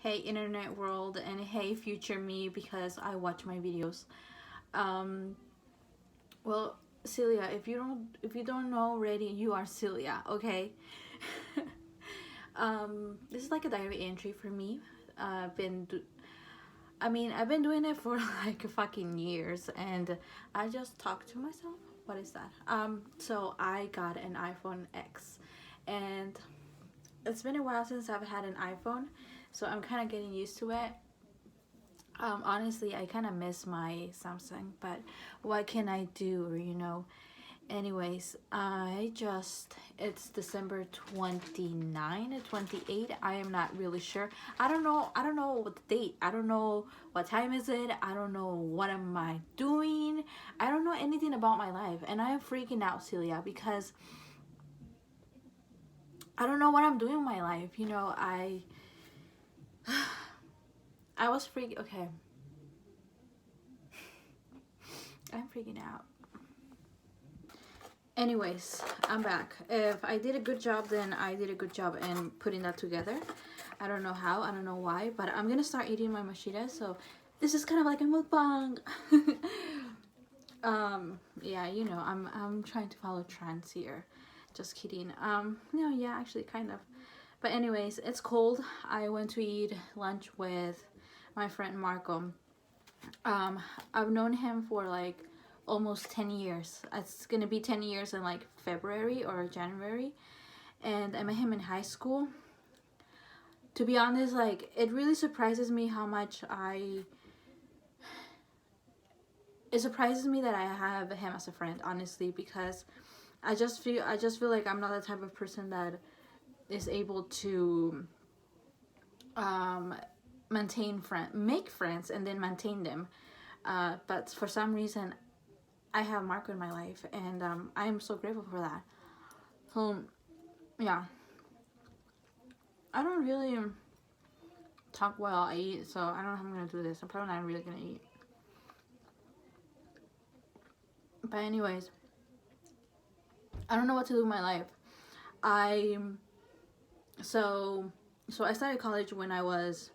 Hey internet world, and hey future me, because I watch my videos. Um, well, Celia, if you don't know already, you are Celia, okay? This is like a diary entry for me. I've been doing it for like fucking years, and I just talk to myself. What is that? So I got an iPhone X, and it's been a while since I've had an iPhone, so I'm kind of getting used to it. Honestly, I kind of miss my Samsung, but what can I do? Anyways, it's December 29 or 28. I am not really sure. I don't know what the date. I don't know what time is it. I don't know what am I doing. I don't know anything about my life. And I am freaking out, Celia, because I don't know what I'm doing in my life. I was freaking, okay. I'm freaking out. Anyways, I'm back. If I did a good job, then I did a good job in putting that together. I don't know how, I don't know why, but I'm gonna start eating my machida, so this is kind of like a mukbang. Yeah, I'm trying to follow trends here. Just kidding. No, yeah, actually kind of. But anyways, it's cold. I went to eat lunch with my friend Marco. I've known him for like almost 10 years. It's gonna be 10 years in like February or January. And I met him in high school. To be honest, like, it really surprises me how much it surprises me that I have him as a friend, honestly, because I just feel like I'm not the type of person that is able to um make friends and then maintain them. But for some reason I have Marco in my life, and I am so grateful for that. So yeah, I don't really talk while I eat, so I don't know how I'm gonna do this. I'm probably not really gonna eat. But anyways, I don't know what to do with my life. I so so I started college when I was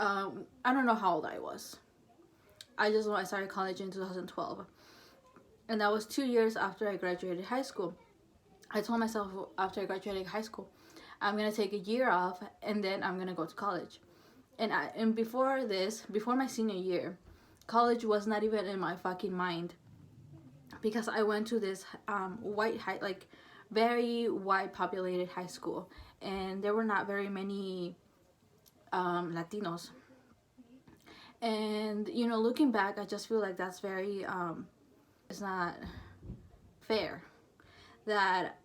I don't know how old I was. I just know I started college in 2012, and that was 2 years after I graduated high school. I told myself after I graduated high school, I'm gonna take a year off and then I'm gonna go to college. And before my senior year, college was not even in my fucking mind, because I went to this white high, like, very white populated high school, and there were not very many Latinos. And looking back, I just feel like that's very it's not fair that,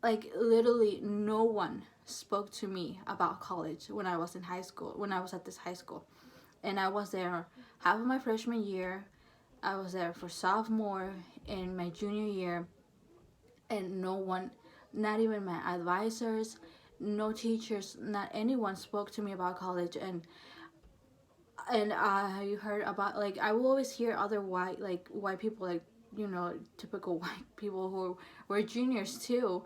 like, literally no one spoke to me about college when I was in high school, when I was at this high school. And I was there half of my freshman year, I was there for sophomore and my junior year, and no one, not even my advisors, no teachers, not anyone spoke to me about college. And you heard about, like, I will always hear other white people, like, typical white people who were juniors too,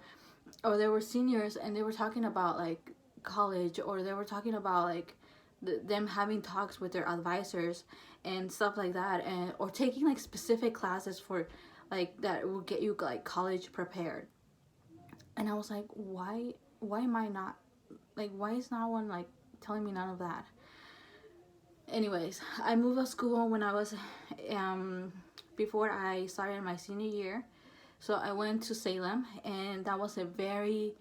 or they were seniors, and they were talking about like college, or they were talking about like them having talks with their advisors and stuff like that, and or taking like specific classes for like that will get you like college prepared. And I was like, why am I not, like, why is no one like telling me none of that? Anyways, I moved to school when I was before I started my senior year. So I went to Salem, and that was a very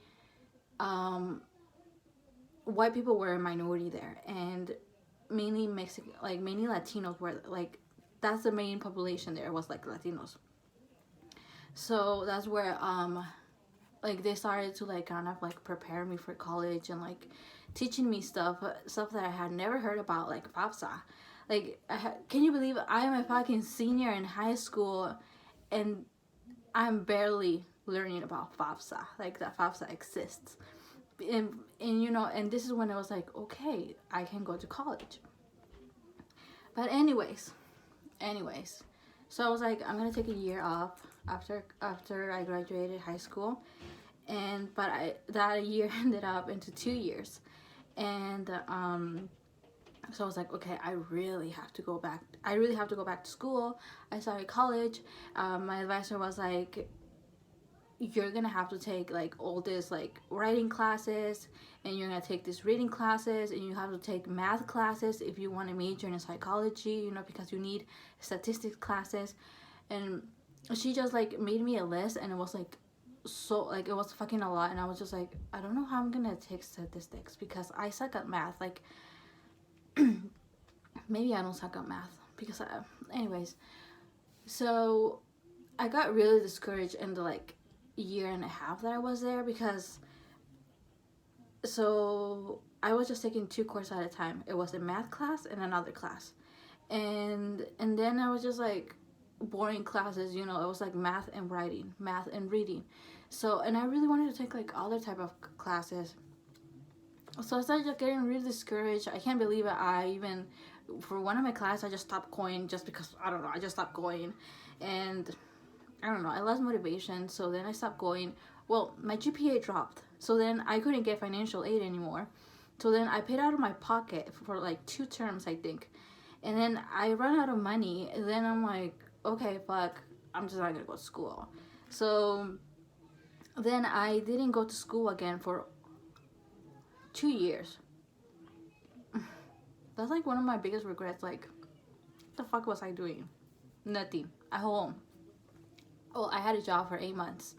white people were a minority there, and mainly Mexican, like mainly Latinos were like, that's the main population there, was like Latinos. So that's where like they started to like kind of like prepare me for college, and like teaching me stuff that I had never heard about, like FAFSA. Like, can you believe I am a fucking senior in high school, and I'm barely learning about FAFSA, like that FAFSA exists. And this is when I was like, okay, I can go to college. But anyways, so I was like, I'm gonna take a year off after I graduated high school, and but that year ended up into 2 years, And so I was like, okay, I really have to go back. I really have to go back to school. I started college. My advisor was like, you're gonna have to take like all this like writing classes, and you're gonna take these reading classes, and you have to take math classes if you want to major in psychology, you know, because you need statistics classes. And she just like made me a list, and it was like so like it was fucking a lot, and I was just like, I don't know how I'm gonna take statistics because I suck at math. Like maybe I don't suck at math because anyways. So I got really discouraged in the like year and a half that I was there, because so I was just taking 2 courses at a time. It was a math class and another class, and then I was just like boring classes, you know. It was like math and writing, math and reading. So, and I really wanted to take like other type of classes. So I started just getting really discouraged. I can't believe it. I even for one of my classes I just stopped going just because I don't know. I just stopped going, and I don't know. I lost motivation. So then I stopped going. Well, my GPA dropped. So then I couldn't get financial aid anymore. So then I paid out of my pocket for like 2 terms, I think. And then I run out of money. And then I'm like, okay, fuck. I'm just not gonna go to school. So then I didn't go to school again for 2 years. That's like one of my biggest regrets. Like, what the fuck was I doing? Nothing. At home. Well, I had a job for 8 months.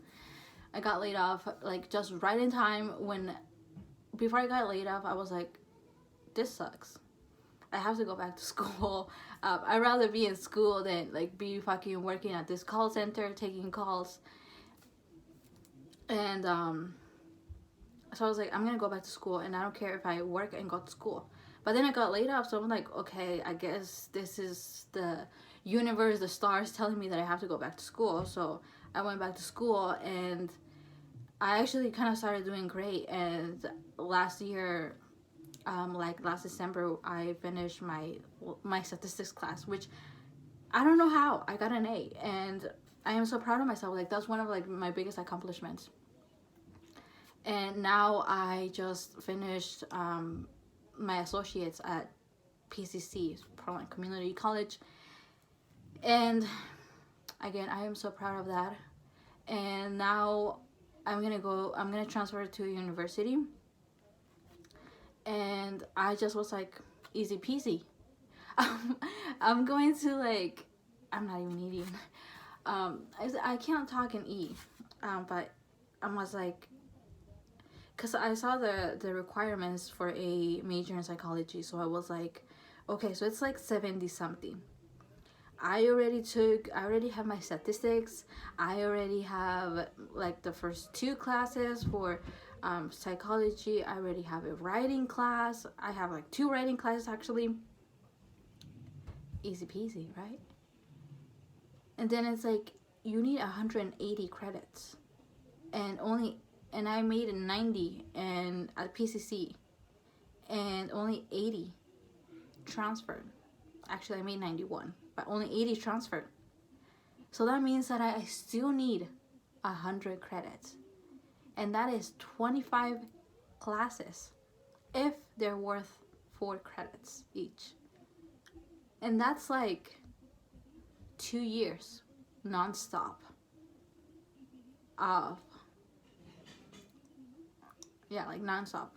I got laid off like just right in time when, before I got laid off, I was like, this sucks. I have to go back to school. I'd rather be in school than like be fucking working at this call center taking calls. And so I was like, I'm gonna go back to school, and I don't care if I work and go to school. But then I got laid off, so I'm like, okay, I guess this is the universe, the stars telling me that I have to go back to school. So I went back to school, and I actually kind of started doing great. And last year, like last December, I finished my statistics class, which I don't know how I got an A, and I am so proud of myself. Like that's one of like my biggest accomplishments. And now I just finished my associates at PCC, Portland Community College, and again, I am so proud of that. And now I'm gonna transfer to a university, and I just was like, easy peasy. I'm going to like, I'm not even eating. I can't talk and eat, but I was like, because I saw the requirements for a major in psychology, so I was like, okay, so it's like 70 something. I already have my statistics. I already have like the first 2 classes for psychology. I already have a writing class. I have like 2 writing classes actually. Easy peasy, right? And then it's like, you need 180 credits, and I made a 90 and at PCC, and only 80 transferred. Actually, I made 91, but only 80 transferred. So that means that I still need 100 credits, and that is 25 classes if they're worth 4 credits each. And that's like 2 years nonstop of, yeah, like nonstop,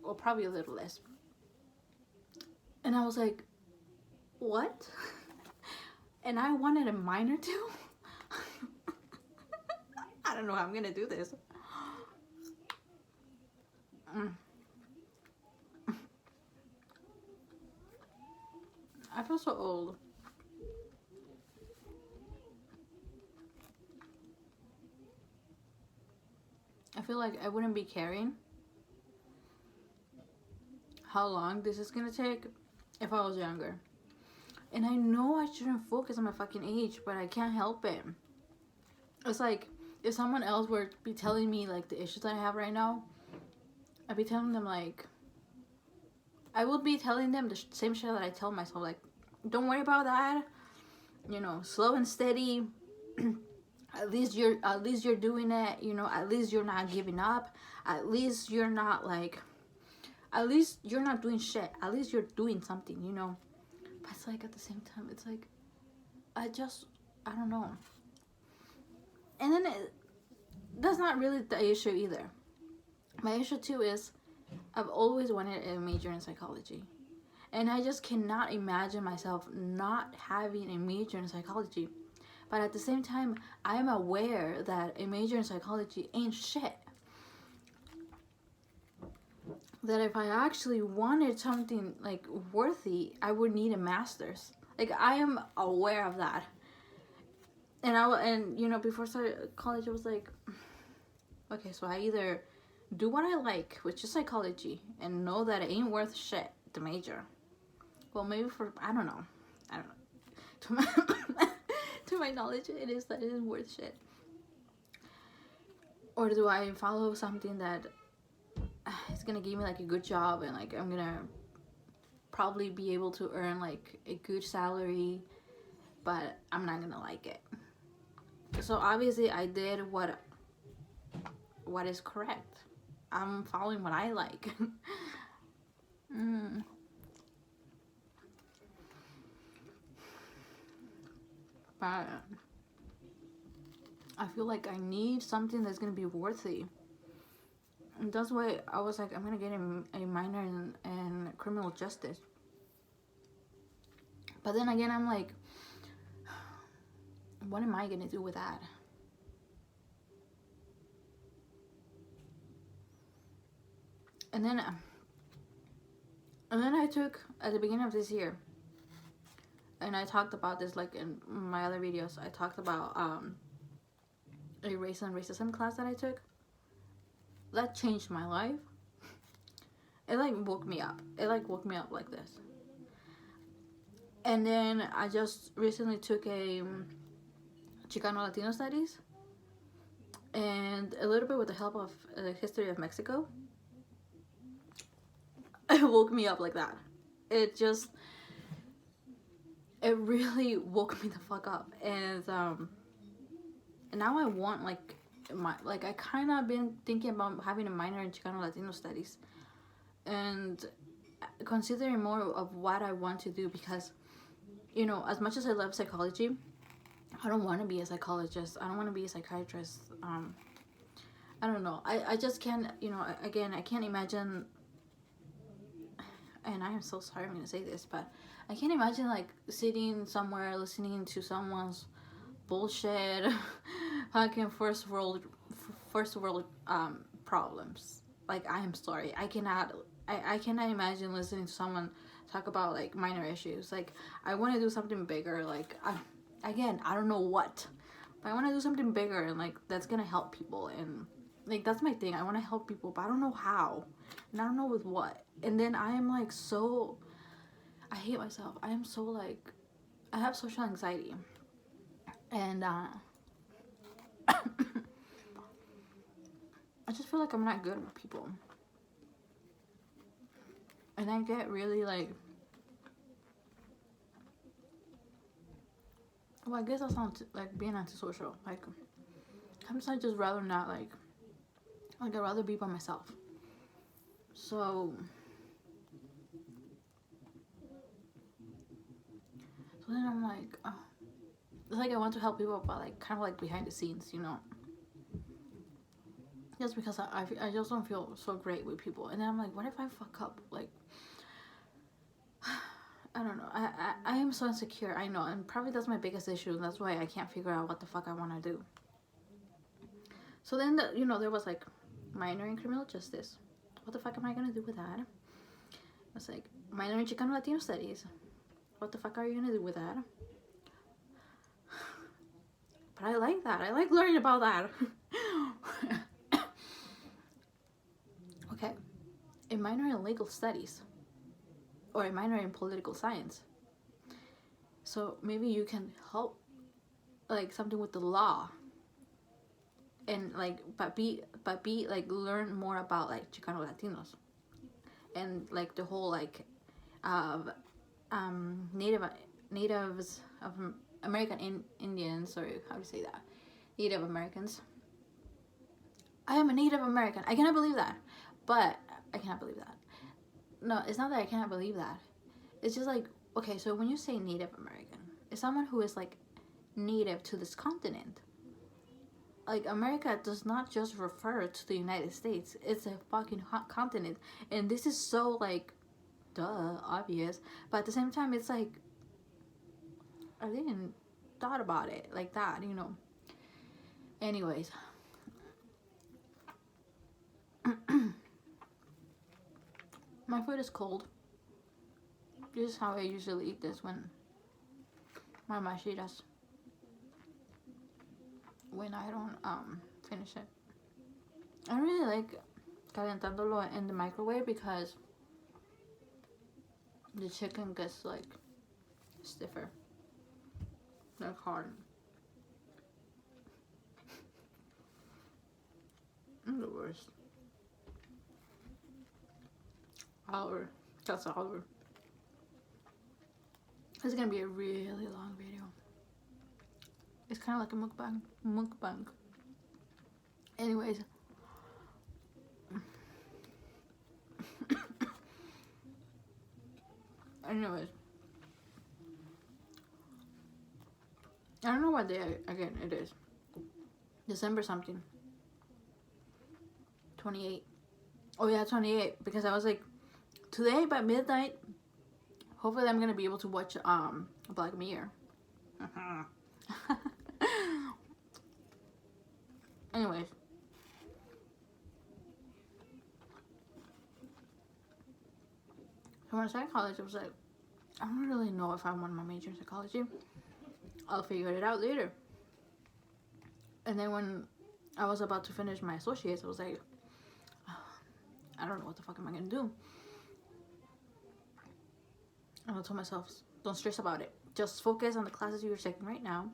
or probably a little less. And I was like, what? And I wanted a minor too. I don't know how I'm gonna do this. I feel so old. I feel like I wouldn't be caring how long this is gonna take if I was younger. And I know I shouldn't focus on my fucking age, but I can't help it. It's like, if someone else were to be telling me like the issues that I have right now, I'd be telling them like, I would be telling them the same shit that I tell myself, like, don't worry about that, you know, slow and steady. At least you're doing it, you know, at least you're not giving up, at least you're not like at least you're not doing shit. At least you're doing something, you know. But it's like at the same time, it's like I don't know. And then that's not really the issue either. My issue too is I've always wanted a major in psychology. And I just cannot imagine myself not having a major in psychology. But at the same time, I am aware that a major in psychology ain't shit. That if I actually wanted something like worthy, I would need a master's. Like, I am aware of that. And you know, before I started college, I was like, okay, so I either do what I like, which is psychology, and know that it ain't worth shit, the major. Well, maybe I don't know. To my, to my knowledge, it isn't worth shit. Or do I follow something that is gonna give me like a good job, and like I'm gonna probably be able to earn like a good salary, but I'm not gonna like it. So obviously I did what is correct. I'm following what I like. But I feel like I need something that's gonna be worthy. And that's why I was like, I'm gonna get a minor in criminal justice. But then again, I'm like, what am I gonna do with that? And then I took, at the beginning of this year, and I talked about this like in my other videos, I talked about a race and racism class that I took. That changed my life. It like woke me up. It like woke me up like this. And then I just recently took a Chicano Latino studies, and a little bit with the help of the history of Mexico. It woke me up like that. It really woke me the fuck up. And now I want like I kind of been thinking about having a minor in Chicano Latino studies, and considering more of what I want to do, because, you know, as much as I love psychology, I don't want to be a psychologist. I don't want to be a psychiatrist. I don't know. I just can't, you know, again, I can't imagine, and I am so sorry I'm going to say this, but I can't imagine like sitting somewhere listening to someone's bullshit fucking first world problems. Like, I am sorry. I cannot imagine listening to someone talk about like minor issues. Like, I want to do something bigger. Like, again, I don't know what, but I want to do something bigger, and like that's gonna help people. And like, that's my thing. I want to help people, but I don't know how, and I don't know with what. And then I am like, so I hate myself. I am so like, I have social anxiety, and I just feel like I'm not good with people. And I get really like, well, I guess that sounds like being antisocial. Like, sometimes I just rather not, like I'd rather be by myself. So then I'm like, oh, it's like I want to help people, but like kind of like behind the scenes, you know. Just because I just don't feel so great with people. And then I'm like, what if I fuck up? Like, I don't know. I am so insecure, I know. And probably that's my biggest issue. And that's why I can't figure out what the fuck I want to do. So then, you know, there was like minor in criminal justice. What the fuck am I going to do with that? I was like, minor in Chicano Latino studies. What the fuck are you going to do with that? But I like that. I like learning about that. Okay. A minor in legal studies. Or a minor in political science. So maybe you can help, like, something with the law. And like, but be like, learn more about like Chicano Latinos. And like the whole like natives of American Indians, or how do you say that? Native Americans. I am a Native American. I cannot believe that. But I cannot believe that. no, it's not that I cannot believe that. It's just like, okay, so when you say Native American, it's someone who is like native to this continent. Like, America does not just refer to the United States. It's a fucking hot continent. And this is so, like, duh, obvious. But at the same time, it's like, I didn't thought about it like that, you know. Anyways. My food is cold. This is how I usually eat this when my machitas. When I don't finish it. I don't really like calentándolo in the microwave because the chicken gets like stiffer, like hard. I'm the worst. Hour, just an hour. This is gonna be a really long video. It's kind of like a mukbang. Anyways. Anyways. I don't know what day again it is. December something. 28. Oh yeah, 28. Because I was like, today by midnight, hopefully I'm gonna be able to watch Black Mirror. Anyways. So when I started college, I was like, I don't really know if I want my major in psychology. I'll figure it out later. And then when I was about to finish my associates, I was like, I don't know what the fuck am I gonna do. And I told myself, don't stress about it. Just focus on the classes you're taking right now.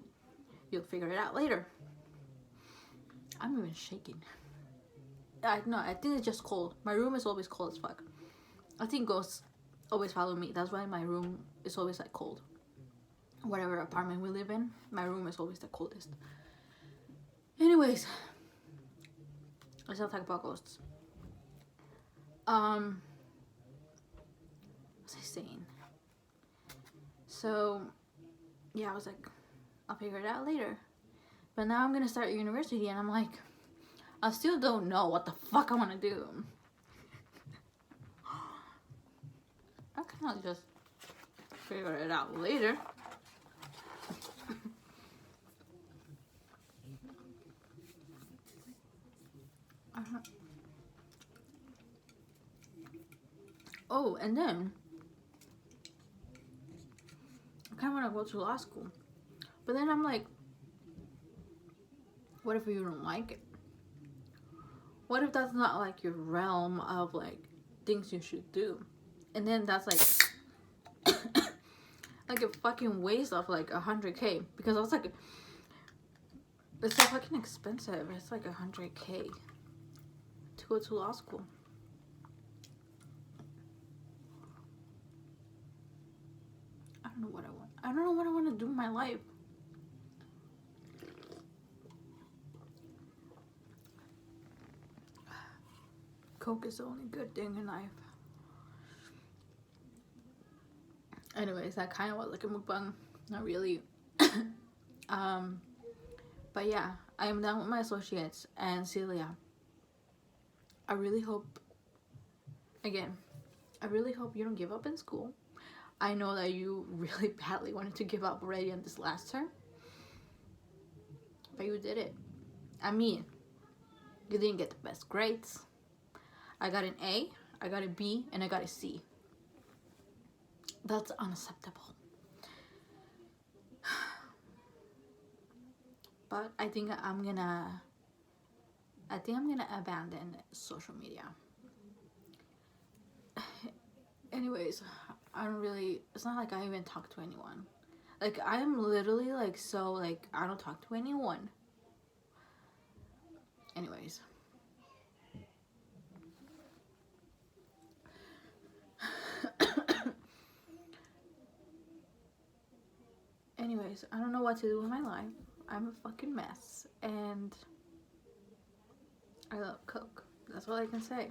You'll figure it out later. I'm even shaking. I think it's just cold. My room is always cold as fuck. I think ghosts always follow me. That's why my room is always like cold. Whatever apartment we live in, my room is always the coldest. Anyways, let's not talk about ghosts. What was I saying? So, yeah, I was like, I'll figure it out later. But now I'm gonna start university, and I'm like, I still don't know what the fuck I want to do. I can't just figure it out later. Oh, and then I kind of want to go to law school. But then I'm like, what if you don't like it? What if that's not like your realm of like things you should do? And then that's like like a fucking waste of like 100K, because I was like, it's so fucking expensive. It's like 100K to go to law school. I don't know what I want. I don't know what I want to do in my life. Coke is the only good thing in life. Anyways, that kind of was like a mukbang. Not really. But yeah, I am done with my associates. And Celia, I really hope, again, I really hope you don't give up in school. I know that you really badly wanted to give up already on this last term. But you did it. I mean, you didn't get the best grades. I got an A, I got a B, and I got a C. That's unacceptable. But I think I'm gonna abandon social media. Anyways, I don't really, it's not like I even talk to anyone. Like, I'm literally like, so like, I don't talk to anyone. Anyways. Anyways, I don't know what to do with my life. I'm a fucking mess. And I love Coke. That's all I can say.